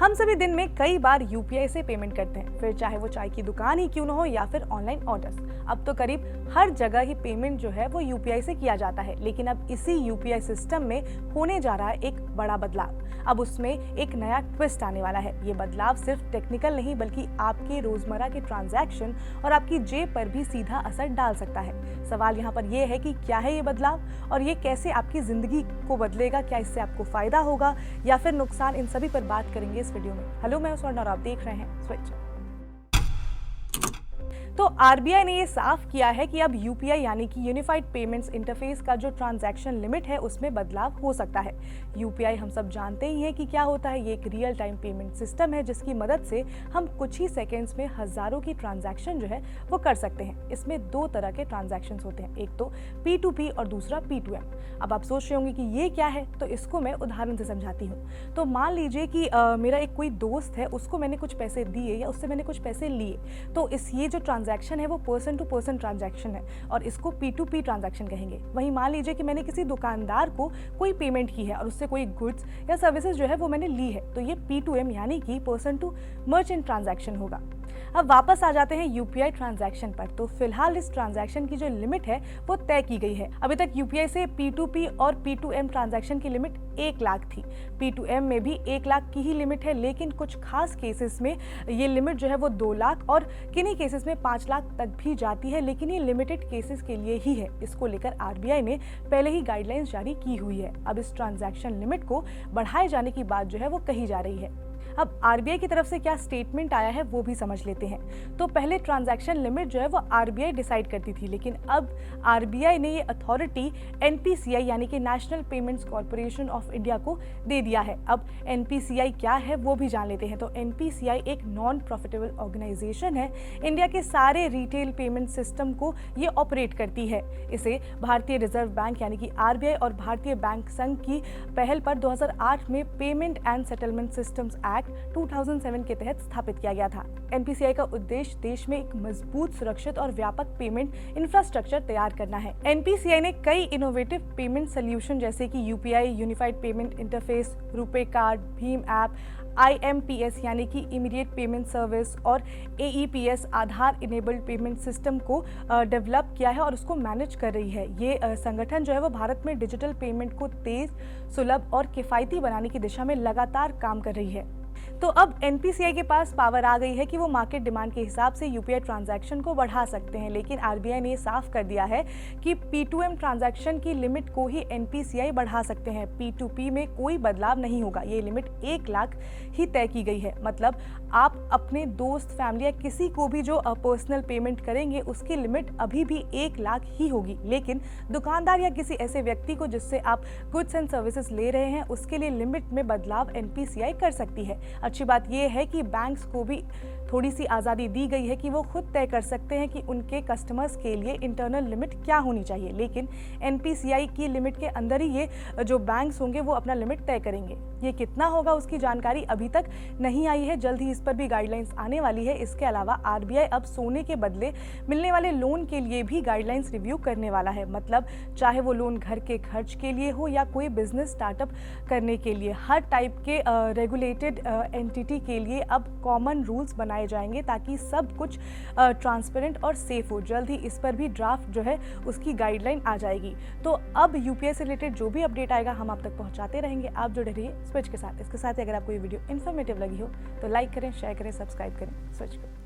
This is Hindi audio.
हम सभी दिन में कई बार यूपीआई से पेमेंट करते हैं, फिर चाहे वो चाय की दुकान ही क्यों न हो या फिर ऑनलाइन ऑर्डर्स। अब तो करीब हर जगह ही पेमेंट जो है वो यूपीआई से किया जाता है। लेकिन अब इसी यूपीआई सिस्टम में होने जा रहा है एक बड़ा बदलाव। अब उसमें एक नया ट्विस्ट आने वाला है। ये बदलाव सिर्फ टेक्निकल नहीं बल्कि आपके रोजमर्रा के ट्रांजैक्शन और आपकी जेब पर भी सीधा असर डाल सकता है। सवाल यहाँ पर यह है कि क्या है ये बदलाव और ये कैसे आपकी जिंदगी को बदलेगा। क्या इससे आपको फायदा होगा या फिर नुकसान, इन सभी पर बात करेंगे इस वीडियो में। हेलो, मैं स्वर्ण और आप देख रहे हैं स्विच। तो आरबीआई ने ये साफ किया है कि अब यूपीआई यानी कि यूनिफाइड पेमेंट्स इंटरफेस का जो ट्रांजैक्शन लिमिट है उसमें बदलाव हो सकता है। यूपीआई हम सब जानते ही हैं कि क्या होता है। ये एक रियल टाइम पेमेंट सिस्टम है जिसकी मदद से हम कुछ ही सेकेंड्स में हजारों की ट्रांजैक्शन जो है वो कर सकते हैं। इसमें दो तरह के ट्रांजैक्शन होते हैं, एक तो P2P और दूसरा P2M। अब आप सोच रहे होंगे कि ये क्या है, तो इसको मैं उदाहरण से समझाती हूँ। तो मान लीजिए कि मेरा एक कोई दोस्त है, उसको मैंने कुछ पैसे दिए या उससे मैंने कुछ पैसे लिए, तो ये जो ट्रांजैक्शन है वो पर्सन टू पर्सन ट्रांजैक्शन है और इसको P2P ट्रांजैक्शन कहेंगे। वहीं मान लीजिए कि मैंने किसी दुकानदार को कोई पेमेंट की है और उससे कोई गुड्स या सर्विसेज जो है वो मैंने ली है, तो ये P2M यानी कि पर्सन टू मर्चेंट ट्रांजैक्शन होगा। अब वापस आ जाते हैं यूपीआई ट्रांजैक्शन पर। तो फिलहाल इस ट्रांजैक्शन की जो लिमिट है वो तय की गई है। अभी तक यूपीआई से P2P और P2M ट्रांजैक्शन की लिमिट 1 लाख थी। P2M में भी 1 लाख की ही लिमिट है, लेकिन कुछ खास केसेस में ये लिमिट जो है वो 2 लाख और किन्हीं केसेस में 5 लाख तक भी जाती है, लेकिन ये लिमिटेड केसेस के लिए ही है। इसको लेकर आरबीआई ने पहले ही गाइडलाइंस जारी की हुई है। अब इस ट्रांजैक्शन लिमिट को बढ़ाए जाने की बात जो है वो कही जा रही है। अब आरबीआई की तरफ से क्या स्टेटमेंट आया है वो भी समझ लेते हैं। तो पहले ट्रांजैक्शन लिमिट जो है वो आरबीआई डिसाइड करती थी, लेकिन अब आरबीआई ने ये अथॉरिटी एनपीसीआई यानी कि national payments corporation of India को दे दिया है। अब एनपीसीआई क्या है वो भी जान लेते हैं। तो एनपीसीआई एक नॉन प्रॉफिटेबल ऑर्गेनाइजेशन है। इंडिया के सारे रिटेल पेमेंट सिस्टम को ये ऑपरेट करती है। इसे भारतीय रिजर्व बैंक यानी कि आरबीआई और भारतीय बैंक संघ की पहल पर 2008 में payment and settlement systems act 2007 के तहत स्थापित किया गया था। एनपीसीआई का उद्देश्य देश में एक मजबूत, सुरक्षित और व्यापक पेमेंट इंफ्रास्ट्रक्चर तैयार करना है। एनपीसीआई ने कई इनोवेटिव पेमेंट सोल्यूशन जैसे कि UPI unified payment interface, RuPay card, Bhim app, IMPS यानी कि इमीडिएट पेमेंट सर्विस और AEPS आधार इनेबल्ड पेमेंट सिस्टम को डेवलप किया है और उसको मैनेज कर रही है। ये संगठन जो है वो भारत में डिजिटल पेमेंट को तेज, सुलभ और किफ़ायती बनाने की दिशा में लगातार काम कर रही है। तो अब एनपीसीआई के पास पावर आ गई है कि वो मार्केट डिमांड के हिसाब से यूपीआई ट्रांजैक्शन को बढ़ा सकते हैं। लेकिन आरबीआई ने साफ कर दिया है कि P2M ट्रांजैक्शन की लिमिट को ही एनपीसीआई बढ़ा सकते हैं। P2P में कोई बदलाव नहीं होगा। ये लिमिट 1 लाख ही तय की गई है। मतलब आप अपने दोस्त, फैमिली या किसी को भी जो पर्सनल पेमेंट करेंगे उसकी लिमिट अभी भी 1 लाख ही होगी। लेकिन दुकानदार या किसी ऐसे व्यक्ति को जिससे आप गुड्स एंड सर्विसेज ले रहे हैं उसके लिए लिमिट में बदलाव एनपीसीआई कर सकती है। अच्छी बात यह है कि बैंक्स को भी थोड़ी सी आज़ादी दी गई है कि वो खुद तय कर सकते हैं कि उनके कस्टमर्स के लिए इंटरनल लिमिट क्या होनी चाहिए। लेकिन एनपीसीआई की लिमिट के अंदर ही ये जो बैंक्स होंगे वो अपना लिमिट तय करेंगे। ये कितना होगा उसकी जानकारी अभी तक नहीं आई है, जल्द ही इस पर भी गाइडलाइंस आने वाली है। इसके अलावा आरबीआई अब सोने के बदले मिलने वाले लोन के लिए भी गाइडलाइंस रिव्यू करने वाला है। मतलब चाहे वो लोन घर के खर्च के लिए हो या कोई बिजनेस स्टार्टअप करने के लिए, हर टाइप के रेगुलेटेड एंटिटी के लिए अब कॉमन रूल्स बनाए जाएंगे ताकि सब कुछ ट्रांसपेरेंट और सेफ हो। जल्द ही इस पर भी ड्राफ्ट जो है उसकी गाइडलाइन आ जाएगी। तो अब यूपीआई से रिलेटेड जो भी अपडेट आएगा हम आप तक पहुंचाते रहेंगे। आप जुड़े रहिए स्विच के साथ। इसके साथ ही अगर आपको ये वीडियो इन्फॉर्मेटिव लगी हो तो लाइक करें, शेयर करें, सब्सक्राइब करें स्विच को।